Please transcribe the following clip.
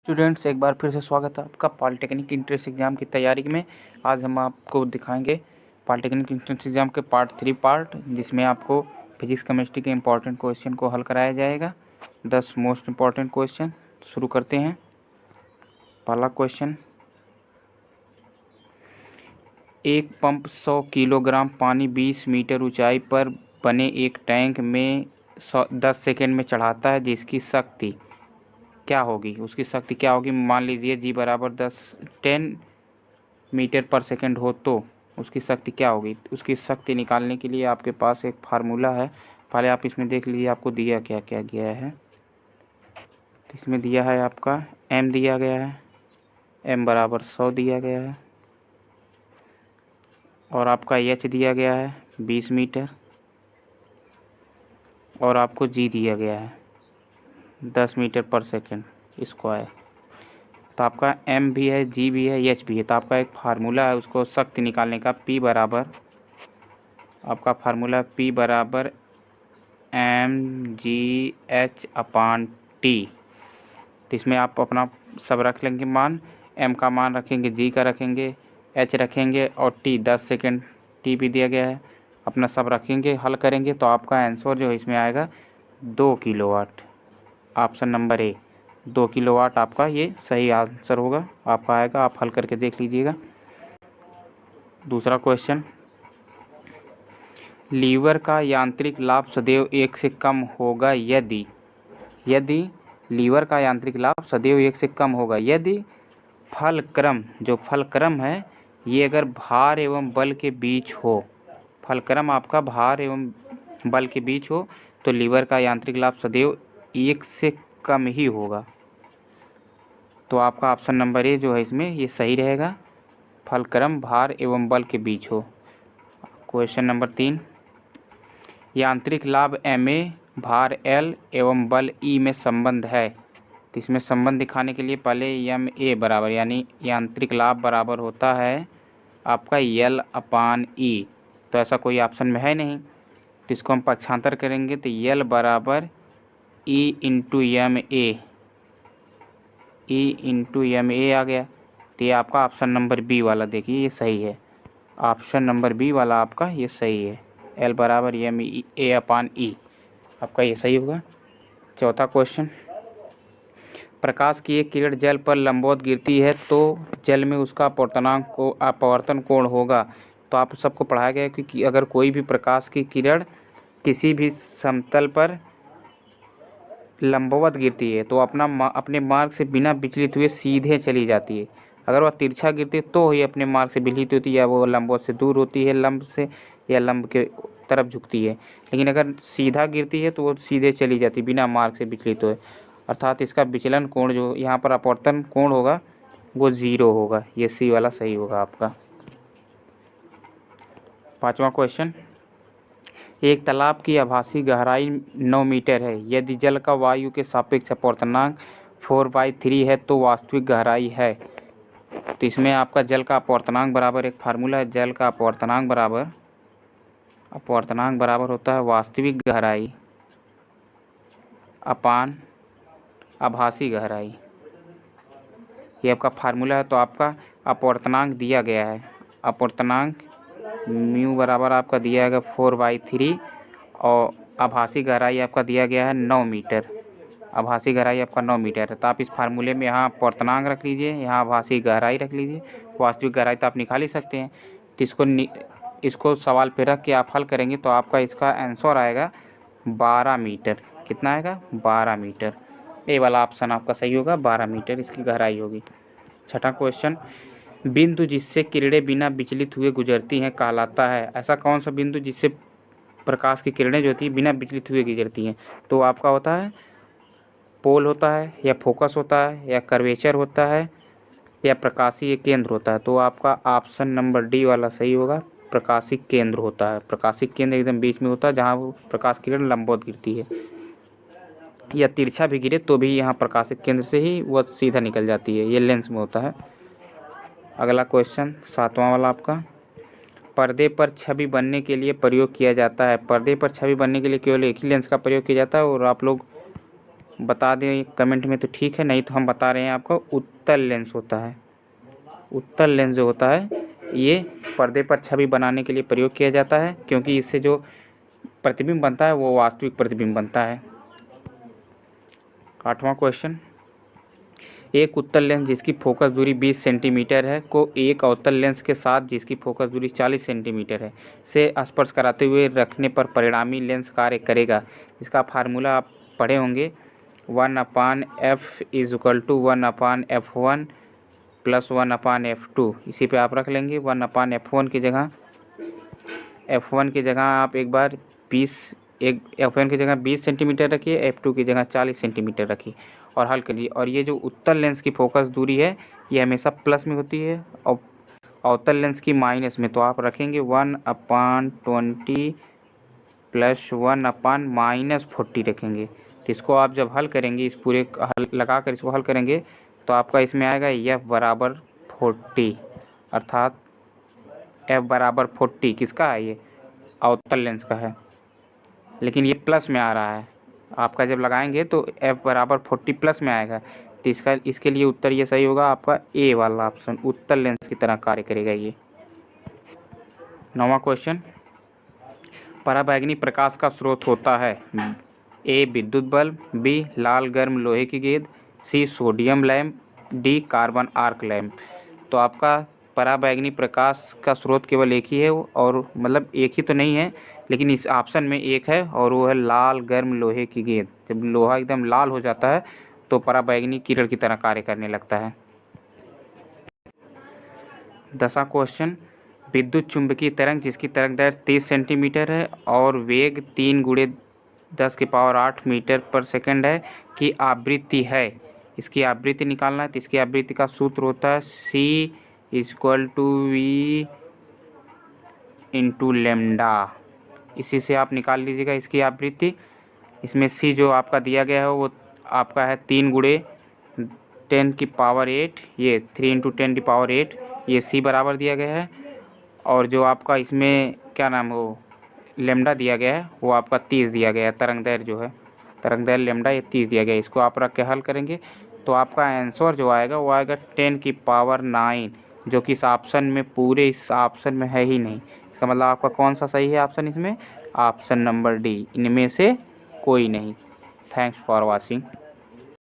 Students, एक बार फिर से स्वागत है आपका पॉलिटेक्निक एंट्रेंस एग्ज़ाम की तैयारी में। आज हम आपको दिखाएंगे पॉलिटेक्निक एंट्रेंस एग्ज़ाम के पार्ट 3 जिसमें आपको फिजिक्स केमिस्ट्री के इम्पोर्टेंट क्वेश्चन को हल कराया जाएगा। 10 मोस्ट इम्पॉर्टेंट क्वेश्चन शुरू करते हैं। पहला क्वेश्चन, एक पंप 100 किलोग्राम पानी 20 मीटर ऊंचाई पर बने एक टैंक में 10 सेकेंड में चढ़ाता है, जिसकी शक्ति क्या होगी? उसकी शक्ति क्या होगी? मान लीजिए जी बराबर 10 मीटर पर सेकंड हो तो उसकी शक्ति क्या होगी? उसकी शक्ति निकालने के लिए आपके पास एक फार्मूला है। पहले आप इसमें देख लीजिए आपको दिया क्या क्या गया है। इसमें दिया है आपका m दिया गया है, m बराबर 100 दिया गया है, और आपका h दिया गया है 20 मीटर, और आपको g दिया गया है 10 मीटर पर सेकंड स्क्वायर। तो आपका m भी है, g भी है, h भी है। तो आपका एक फार्मूला है उसको शक्ति निकालने का, P बराबर आपका फार्मूला P बराबर mgh/t। तो इसमें आप अपना सब रख लेंगे मान, m का मान रखेंगे, g का रखेंगे, h रखेंगे, और t 10 सेकेंड t भी दिया गया है, अपना सब रखेंगे, हल करेंगे तो आपका आंसर जो है इसमें आएगा 2 kilowatt. Option number A 2 kilowatt आपका ये सही आंसर होगा, आपका आएगा। आप हल करके देख लीजिएगा। दूसरा क्वेश्चन, लीवर का यांत्रिक लाभ सदैव 1 से कम होगा यदि लीवर का यांत्रिक लाभ सदैव 1 से कम होगा यदि फलक्रम, जो फलक्रम है ये अगर भार एवं बल के बीच हो, फलक्रम आपका भार एवं बल के बीच हो तो लीवर का यांत्रिक लाभ सदैव 1 से कम ही होगा। तो आपका ऑप्शन नंबर ए जो है इसमें ये सही रहेगा, फलक्रम भार एवं बल के बीच हो। क्वेश्चन नंबर 3, यांत्रिक लाभ ma भार L एवं बल E में संबंध है। तो इसमें संबंध दिखाने के लिए पहले ma बराबर यानी यांत्रिक लाभ बराबर होता है आपका L/E। तो ऐसा कोई ऑप्शन में है नहीं, तो इसको हम पक्षांतर करेंगे तो L बराबर E इंटू ma आ गया। तो ये आपका ऑप्शन नंबर बी वाला देखिए ये सही है। ऑप्शन नंबर बी वाला आपका ये सही है, L बराबर ma/E आपका ये सही होगा। चौथा क्वेश्चन, प्रकाश की एक किरण जल पर लंबवत गिरती है तो जल में उसका अपवर्तन कोण होगा। तो आप सबको पढ़ाया गया है कि अगर कोई भी प्रकाश की किरण किसी भी समतल पर लंबवत गिरती है तो अपने मार्ग से बिना विचलित हुए सीधे चली जाती है। अगर वह तिरछा गिरती है तो ही अपने मार्ग से विचलित होती है, या वो लंबवत से दूर होती है लंब से, या लंब के तरफ झुकती है। लेकिन अगर सीधा गिरती है तो वो सीधे चली जाती है बिना मार्ग से विचलित हुए, अर्थात इसका विचलन कोण जो यहाँ पर अपवर्तन कोण होगा वो 0 होगा। ये सी वाला सही होगा आपका। पांचवा क्वेश्चन, एक तालाब की आभासी गहराई 9 मीटर है। यदि जल का वायु के सापेक्ष अपवर्तनांक 4/3 है तो वास्तविक गहराई है। तो इसमें आपका जल का अपवर्तनांक बराबर एक फार्मूला है, जल का अपवर्तनांक बराबर होता है वास्तविक गहराई अपान आभासी गहराई। ये आपका फार्मूला है। तो आपका अपवर्तनांक दिया गया है, अपवर्तनांक म्यू बराबर आपका दिया गया 4/3, और आभासी गहराई आपका दिया गया है 9 मीटर। आभासी गहराई आपका 9 मीटर है। तो आप इस फार्मूले में यहाँ अपवर्तनांक रख लीजिए, यहाँ आभासी गहराई रख लीजिए, वास्तविक गहराई तो आप निकाल ही सकते हैं। तो इसको सवाल पे रख के आप हल करेंगे तो आपका इसका आंसर आएगा 12 मीटर। कितना आएगा? 12 मीटर। ए वाला ऑप्शन आपका सही होगा, 12 मीटर इसकी गहराई होगी। छठा क्वेश्चन, बिंदु जिससे किरणें बिना विचलित हुए गुजरती हैं कहलाता है। ऐसा कौन सा बिंदु जिससे प्रकाश की किरणें जो होती है बिना विचलित हुए गुजरती हैं? तो आपका होता है पोल होता है, या फोकस होता है, या कर्वेचर होता है, या प्रकाशीय केंद्र होता है। तो आपका ऑप्शन नंबर डी वाला सही होगा, प्रकाशीय केंद्र होता है। प्रकाशीय केंद्र एकदम बीच में होता है जहाँ वो प्रकाश किरण लंबवत गिरती है, या तिरछा भी गिरे तो भी यहाँ प्रकाशित केंद्र से ही वह सीधा निकल जाती है, ये लेंस में होता है। अगला क्वेश्चन सातवां वाला आपका, पर्दे पर छवि बनने के लिए प्रयोग किया जाता है। पर्दे पर छवि बनने के लिए केवल एक ही लेंस का प्रयोग किया जाता है, और आप लोग बता दें कमेंट में तो ठीक है, नहीं तो हम बता रहे हैं आपको उत्तल लेंस होता है। उत्तल लेंस जो होता है ये पर्दे पर छवि बनाने के लिए प्रयोग किया जाता है, क्योंकि इससे जो प्रतिबिंब बनता है वो वास्तविक प्रतिबिंब बनता है। 8वां क्वेश्चन, एक उत्तल लेंस जिसकी फोकस दूरी 20 सेंटीमीटर है को एक अवतल लेंस के साथ जिसकी फोकस दूरी 40 सेंटीमीटर है से स्पर्श कराते हुए रखने पर परिणामी लेंस कार्य करेगा। इसका फार्मूला आप पढ़े होंगे, 1/f is equal to 1/f1 plus 1/f2। इसी पे आप रख लेंगे 1/f1 की जगह, f1 की जगह आप एक बार 20 सेंटीमीटर रखिए, f2 की जगह 40 सेंटीमीटर रखिए और हल करिए। और ये जो उत्तल लेंस की फोकस दूरी है ये हमेशा प्लस में होती है और अवतल लेंस की माइनस में, तो आप रखेंगे 1/20 प्लस 1/-40 रखेंगे। तो इसको आप जब हल करेंगे, इस पूरे हल लगा कर इसको हल करेंगे तो आपका इसमें आएगा f बराबर 40, अर्थात f बराबर 40 किसका है, ये अवतल लेंस का है, लेकिन ये प्लस में आ रहा है। आपका जब लगाएंगे तो f बराबर 40 प्लस में आएगा, तो इसके लिए उत्तर ये सही होगा आपका ए वाला ऑप्शन, उत्तल लेंस की तरह कार्य करेगा ये। 9वां क्वेश्चन, पराबैंगनी प्रकाश का स्रोत होता है ए विद्युत बल्ब, बी लाल गर्म लोहे की गेंद, C sodium lamp, D carbon arc lamp. तो आपका पराबैंगनी प्रकाश का स्रोत केवल एक ही है, और मतलब एक ही तो नहीं है, लेकिन इस ऑप्शन में एक है और वो है लाल गर्म लोहे की गेंद। जब लोहा एकदम लाल हो जाता है तो पराबैंगनी किरण की तरह कार्य करने लगता है। 10वां क्वेश्चन, विद्युत चुंबकीय तरंग जिसकी तरंग दैर्घ्य 30 सेंटीमीटर है और वेग 3 × 10⁸ मीटर पर सेकंड है की आवृत्ति है। इसकी आवृत्ति निकालना है, तो इसकी आवृत्ति का सूत्र होता है c = v × लैम्डा। इसी से आप निकाल लीजिएगा इसकी आवृत्ति। इसमें c जो आपका दिया गया है वो आपका है 3 × 10⁸, ये 3 × 10⁸, ये c बराबर दिया गया है। और जो आपका इसमें क्या नाम हो लैम्डा दिया गया है वो आपका 30 दिया गया है, तरंग दैर्घ्य जो है, तरंग दैर्घ्य लैम्डा ये 30 दिया गया है। इसको आप रख के हल करेंगे तो आपका आंसर जो आएगा वो आएगा 10⁹, जो कि इस ऑप्शन में, पूरे इस ऑप्शन में है ही नहीं। इसका मतलब आपका कौन सा सही है ऑप्शन इसमें, ऑप्शन नंबर डी, इनमें से कोई नहीं। Thanks for watching.